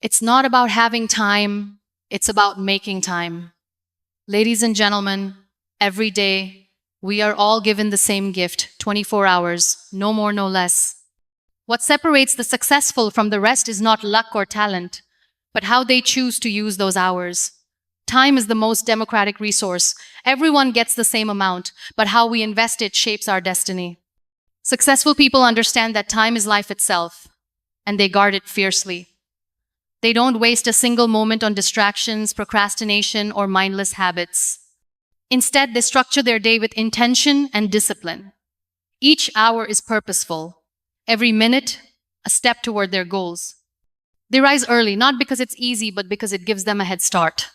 It's not about having time, it's about making time. Ladies and gentlemen, every day, we are all given the same gift, 24 hours, no more, no less. What separates the successful from the rest is not luck or talent, but how they choose to use those hours. Time is the most democratic resource. Everyone gets the same amount, but how we invest it shapes our destiny. Successful people understand that time is life itself, and they guard it fiercely. They don't waste a single moment on distractions, procrastination, or mindless habits. Instead, they structure their day with intention and discipline. Each hour is purposeful. Every minute, a step toward their goals. They rise early, not because it's easy, but because it gives them a head start.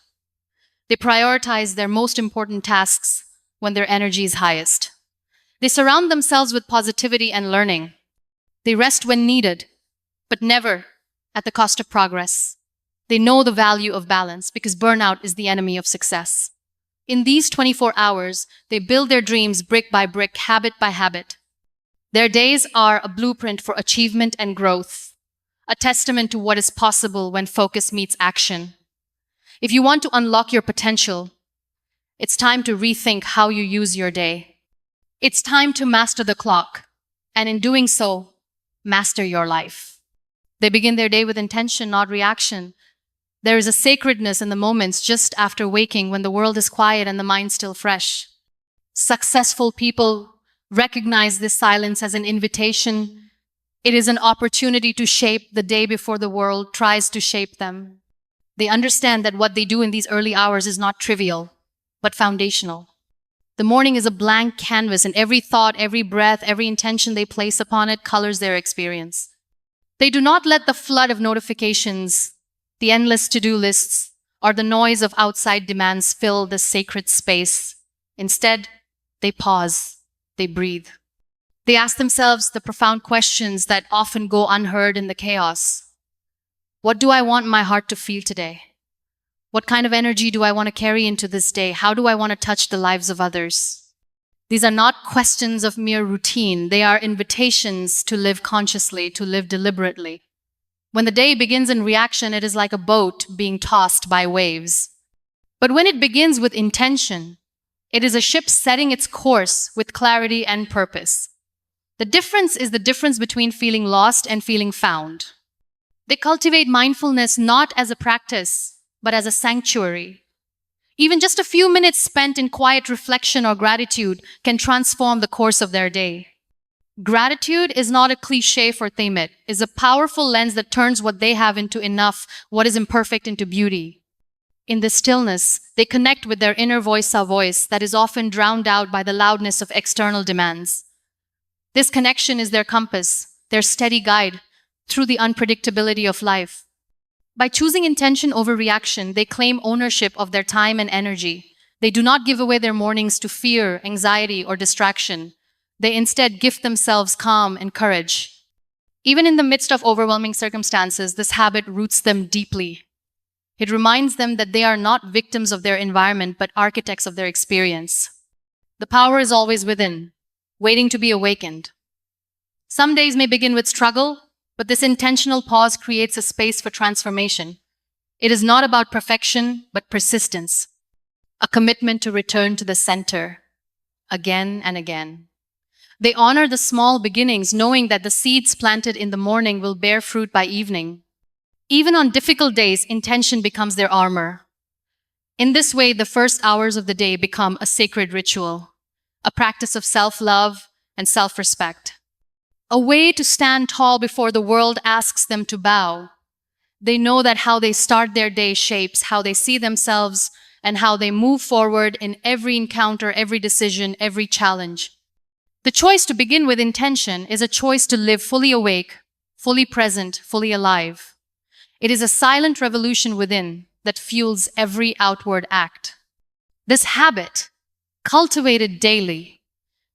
They prioritize their most important tasks when their energy is highest. They surround themselves with positivity and learning. They rest when needed, but never at the cost of progress. They know the value of balance because burnout is the enemy of success. In these 24 hours, they build their dreams brick by brick, habit by habit. Their days are a blueprint for achievement and growth, a testament to what is possible when focus meets action. If you want to unlock your potential, it's time to rethink how you use your day. It's time to master the clock, and in doing so, master your life. They begin their day with intention, not reaction. There is a sacredness in the moments just after waking when the world is quiet and the mind still fresh. Successful people recognize this silence as an invitation. It is an opportunity to shape the day before the world tries to shape them. They understand that what they do in these early hours is not trivial, but foundational. The morning is a blank canvas, and every thought, every breath, every intention they place upon it colors their experience. They do not let the flood of notifications, the endless to-do lists, or the noise of outside demands fill the sacred space. Instead, they pause, they breathe. They ask themselves the profound questions that often go unheard in the chaos. What do I want my heart to feel today? What kind of energy do I want to carry into this day? How do I want to touch the lives of others? These are not questions of mere routine. They are invitations to live consciously, to live deliberately. When the day begins in reaction, it is like a boat being tossed by waves. But when it begins with intention, it is a ship setting its course with clarity and purpose. The difference is the difference between feeling lost and feeling found. They cultivate mindfulness not as a practice, but as a sanctuary. Even just a few minutes spent in quiet reflection or gratitude can transform the course of their day. Gratitude is not a cliche for Thamit. It is a powerful lens that turns what they have into enough, what is imperfect into beauty. In this stillness, they connect with their inner voice, a voice that is often drowned out by the loudness of external demands. This connection is their compass, their steady guide through the unpredictability of life. By choosing intention over reaction, they claim ownership of their time and energy. They do not give away their mornings to fear, anxiety, or distraction. They instead gift themselves calm and courage. Even in the midst of overwhelming circumstances, this habit roots them deeply. It reminds them that they are not victims of their environment, but architects of their experience. The power is always within, waiting to be awakened. Some days may begin with struggle, but this intentional pause creates a space for transformation. It is not about perfection, but persistence, a commitment to return to the center again and again. They honor the small beginnings, knowing that the seeds planted in the morning will bear fruit by evening. Even on difficult days, intention becomes their armor. In this way, the first hours of the day become a sacred ritual, a practice of self-love and self-respect. A way to stand tall before the world asks them to bow. They know that how they start their day shapes how they see themselves and how they move forward in every encounter, every decision, every challenge. The choice to begin with intention is a choice to live fully awake, fully present, fully alive. It is a silent revolution within that fuels every outward act. This habit, cultivated daily,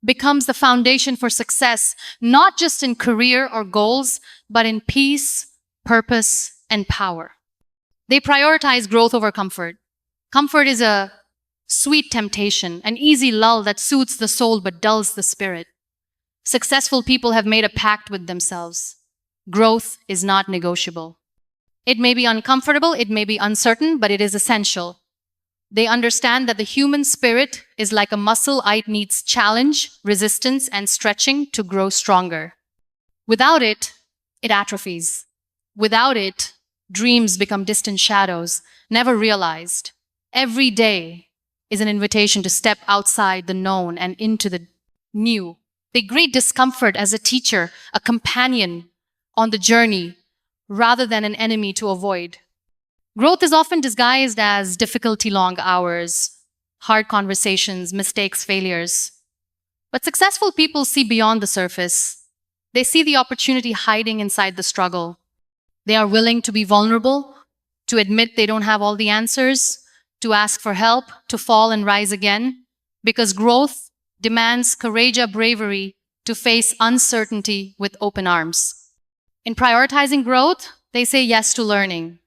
becomes the foundation for success, not just in career or goals, but in peace, purpose, and power. They prioritize growth over comfort. Comfort is a sweet temptation, an easy lull that soothes the soul but dulls the spirit. Successful people have made a pact with themselves. Growth is not negotiable. It may be uncomfortable, it may be uncertain, but it is essential. They understand that the human spirit is like a muscle. It needs challenge, resistance, and stretching to grow stronger. Without it, it atrophies. Without it, dreams become distant shadows, never realized. Every day is an invitation to step outside the known and into the new. They greet discomfort as a teacher, a companion on the journey, rather than an enemy to avoid. Growth is often disguised as difficulty, long hours, hard conversations, mistakes, failures. But successful people see beyond the surface. They see the opportunity hiding inside the struggle. They are willing to be vulnerable, to admit they don't have all the answers, to ask for help, to fall and rise again, because growth demands courage and bravery to face uncertainty with open arms. In prioritizing growth, they say yes to learning.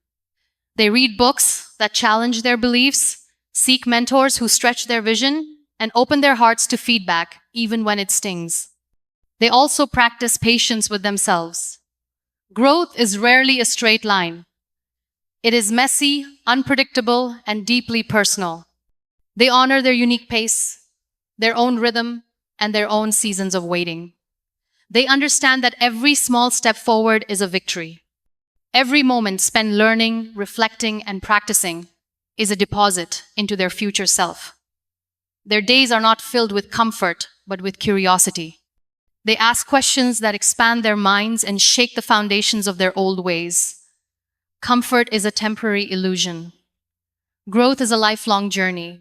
They read books that challenge their beliefs, seek mentors who stretch their vision, and open their hearts to feedback, even when it stings. They also practice patience with themselves. Growth is rarely a straight line. It is messy, unpredictable, and deeply personal. They honor their unique pace, their own rhythm, and their own seasons of waiting. They understand that every small step forward is a victory. Every moment spent learning, reflecting, and practicing is a deposit into their future self. Their days are not filled with comfort, but with curiosity. They ask questions that expand their minds and shake the foundations of their old ways. Comfort is a temporary illusion. Growth is a lifelong journey.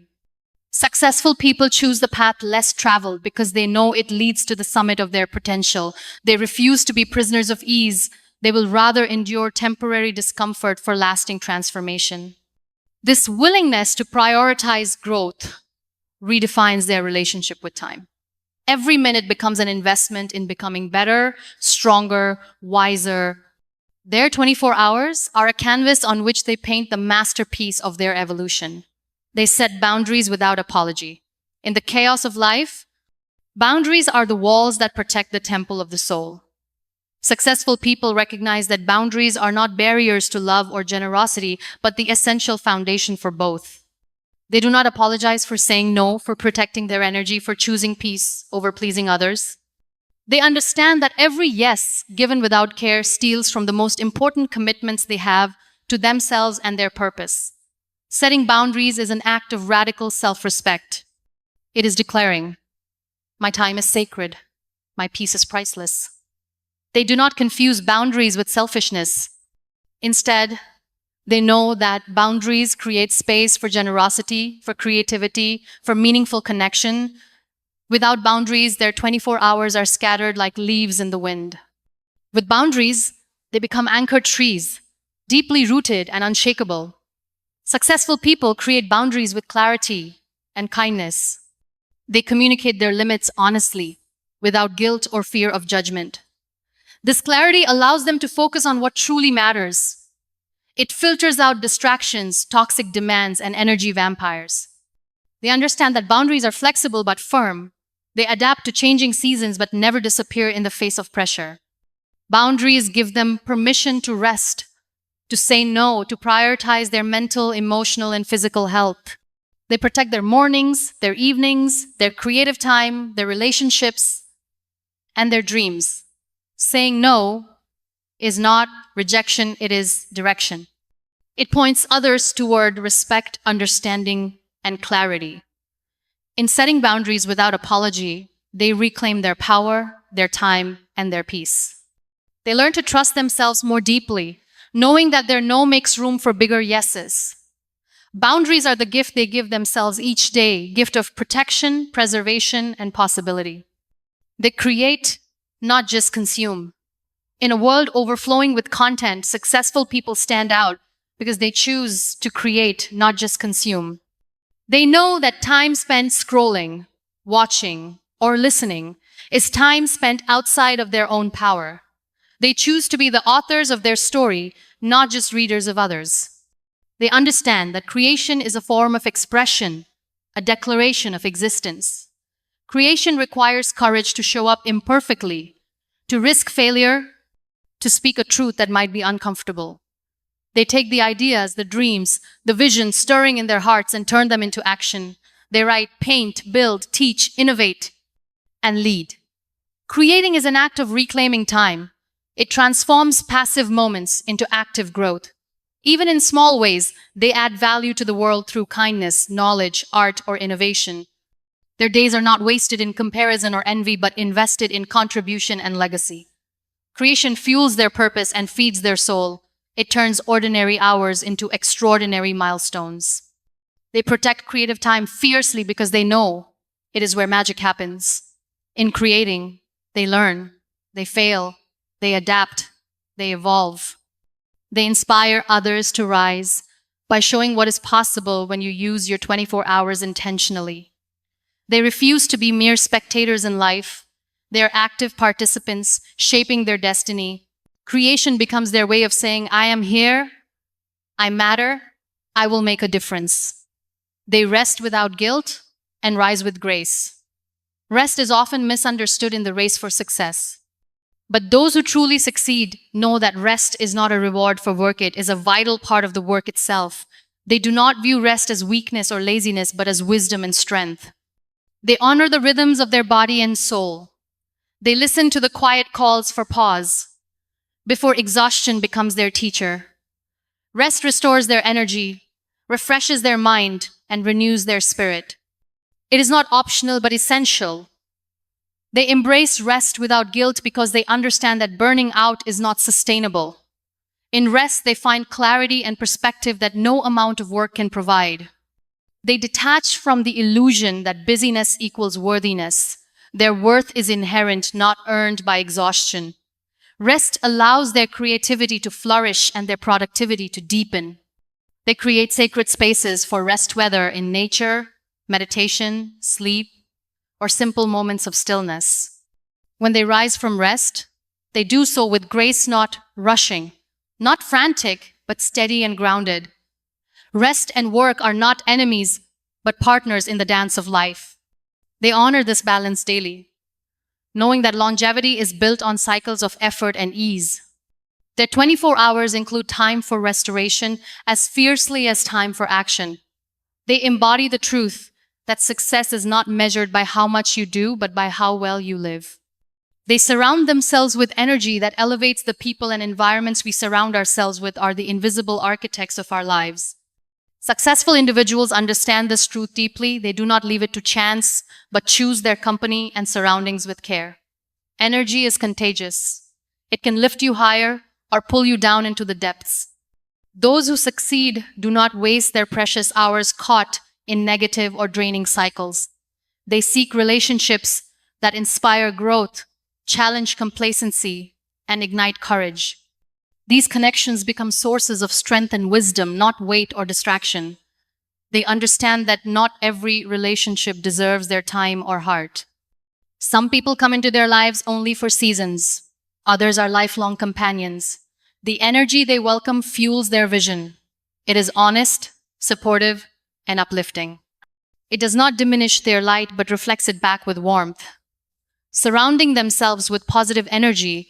Successful people choose the path less traveled because they know it leads to the summit of their potential. They refuse to be prisoners of ease. They will rather endure temporary discomfort for lasting transformation. This willingness to prioritize growth redefines their relationship with time. Every minute becomes an investment in becoming better, stronger, wiser. Their 24 hours are a canvas on which they paint the masterpiece of their evolution. They set boundaries without apology. In the chaos of life, boundaries are the walls that protect the temple of the soul. Successful people recognize that boundaries are not barriers to love or generosity, but the essential foundation for both. They do not apologize for saying no, for protecting their energy, for choosing peace over pleasing others. They understand that every yes given without care steals from the most important commitments they have to themselves and their purpose. Setting boundaries is an act of radical self-respect. It is declaring, my time is sacred, my peace is priceless. They do not confuse boundaries with selfishness. Instead, they know that boundaries create space for generosity, for creativity, for meaningful connection. Without boundaries, their 24 hours are scattered like leaves in the wind. With boundaries, they become anchored trees, deeply rooted and unshakable. Successful people create boundaries with clarity and kindness. They communicate their limits honestly, without guilt or fear of judgment. This clarity allows them to focus on what truly matters. It filters out distractions, toxic demands, and energy vampires. They understand that boundaries are flexible but firm. They adapt to changing seasons but never disappear in the face of pressure. Boundaries give them permission to rest, to say no, to prioritize their mental, emotional, and physical health. They protect their mornings, their evenings, their creative time, their relationships, and their dreams. Saying no is not rejection, it is direction. It points others toward respect, understanding, and clarity. In setting boundaries without apology, they reclaim their power, their time, and their peace. They learn to trust themselves more deeply, knowing that their no makes room for bigger yeses. Boundaries are the gift they give themselves each day, gift of protection, preservation, and possibility. They create, not just consume. In a world overflowing with content, successful people stand out because they choose to create, not just consume. They know that time spent scrolling, watching, or listening is time spent outside of their own power. They choose to be the authors of their story, not just readers of others. They understand that creation is a form of expression, a declaration of existence. Creation requires courage to show up imperfectly, to risk failure, to speak a truth that might be uncomfortable. They take the ideas, the dreams, the visions stirring in their hearts and turn them into action. They write, paint, build, teach, innovate, and lead. Creating is an act of reclaiming time. It transforms passive moments into active growth. Even in small ways, they add value to the world through kindness, knowledge, art, or innovation. Their days are not wasted in comparison or envy, but invested in contribution and legacy. Creation fuels their purpose and feeds their soul. It turns ordinary hours into extraordinary milestones. They protect creative time fiercely because they know it is where magic happens. In creating, they learn, they fail, they adapt, they evolve. They inspire others to rise by showing what is possible when you use your 24 hours intentionally. They refuse to be mere spectators in life. They are active participants, shaping their destiny. Creation becomes their way of saying, I am here, I matter, I will make a difference. They rest without guilt and rise with grace. Rest is often misunderstood in the race for success. But those who truly succeed know that rest is not a reward for work, it is a vital part of the work itself. They do not view rest as weakness or laziness, but as wisdom and strength. They honor the rhythms of their body and soul. They listen to the quiet calls for pause before exhaustion becomes their teacher. Rest restores their energy, refreshes their mind, and renews their spirit. It is not optional but essential. They embrace rest without guilt because they understand that burning out is not sustainable. In rest, they find clarity and perspective that no amount of work can provide. They detach from the illusion that busyness equals worthiness. Their worth is inherent, not earned by exhaustion. Rest allows their creativity to flourish and their productivity to deepen. They create sacred spaces for rest, whether in nature, meditation, sleep, or simple moments of stillness. When they rise from rest, they do so with grace, not rushing, not frantic, but steady and grounded. Rest and work are not enemies, but partners in the dance of life. They honor this balance daily, knowing that longevity is built on cycles of effort and ease. Their 24 hours include time for restoration as fiercely as time for action. They embody the truth that success is not measured by how much you do, but by how well you live. They surround themselves with energy that elevates the people and environments we surround ourselves with are the invisible architects of our lives. Successful individuals understand this truth deeply. They do not leave it to chance, but choose their company and surroundings with care. Energy is contagious. It can lift you higher or pull you down into the depths. Those who succeed do not waste their precious hours caught in negative or draining cycles. They seek relationships that inspire growth, challenge complacency, and ignite courage. These connections become sources of strength and wisdom, not weight or distraction. They understand that not every relationship deserves their time or heart. Some people come into their lives only for seasons. Others are lifelong companions. The energy they welcome fuels their vision. It is honest, supportive, and uplifting. It does not diminish their light, but reflects it back with warmth. Surrounding themselves with positive energy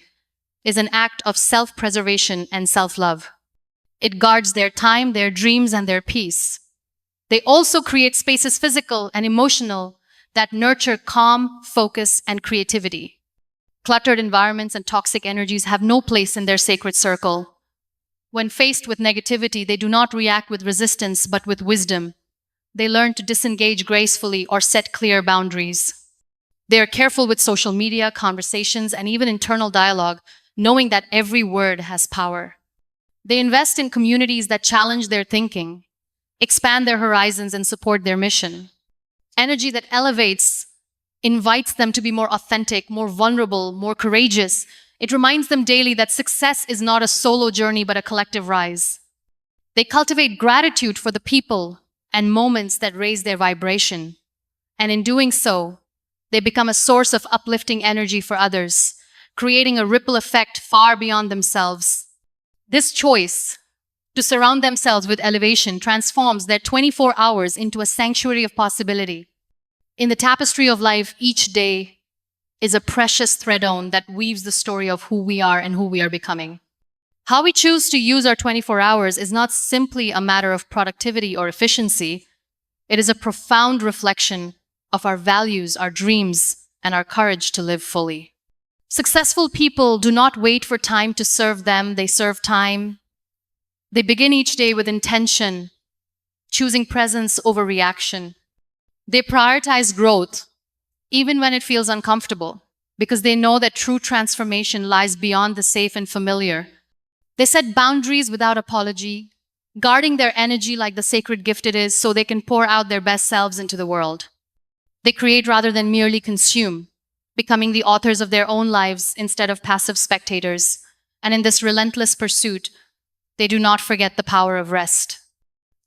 is an act of self-preservation and self-love. It guards their time, their dreams, and their peace. They also create spaces, physical and emotional, that nurture calm, focus, and creativity. Cluttered environments and toxic energies have no place in their sacred circle. When faced with negativity, they do not react with resistance, but with wisdom. They learn to disengage gracefully or set clear boundaries. They are careful with social media, conversations, and even internal dialogue, knowing that every word has power. They invest in communities that challenge their thinking, expand their horizons, and support their mission. Energy that elevates invites them to be more authentic, more vulnerable, more courageous. It reminds them daily that success is not a solo journey, but a collective rise. They cultivate gratitude for the people and moments that raise their vibration. And in doing so, they become a source of uplifting energy for others, creating a ripple effect far beyond themselves. This choice to surround themselves with elevation transforms their 24 hours into a sanctuary of possibility. In the tapestry of life, each day is a precious thread that weaves the story of who we are and who we are becoming. How we choose to use our 24 hours is not simply a matter of productivity or efficiency. It is a profound reflection of our values, our dreams, and our courage to live fully. Successful people do not wait for time to serve them, they serve time. They begin each day with intention, choosing presence over reaction. They prioritize growth, even when it feels uncomfortable, because they know that true transformation lies beyond the safe and familiar. They set boundaries without apology, guarding their energy like the sacred gift it is so they can pour out their best selves into the world. They create rather than merely consume, becoming the authors of their own lives instead of passive spectators. And in this relentless pursuit, they do not forget the power of rest.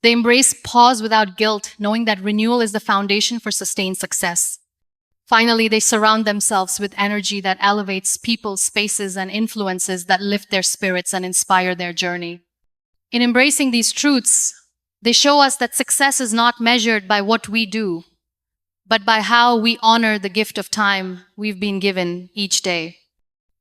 They embrace pause without guilt, knowing that renewal is the foundation for sustained success. Finally, they surround themselves with energy that elevates people, spaces, and influences that lift their spirits and inspire their journey. In embracing these truths, they show us that success is not measured by what we do, but by how we honor the gift of time we've been given each day.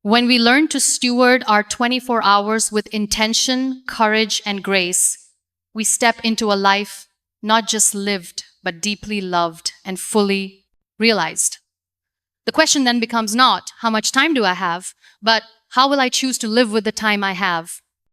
When we learn to steward our 24 hours with intention, courage, and grace, we step into a life not just lived, but deeply loved and fully realized. The question then becomes not, how much time do I have, but how will I choose to live with the time I have?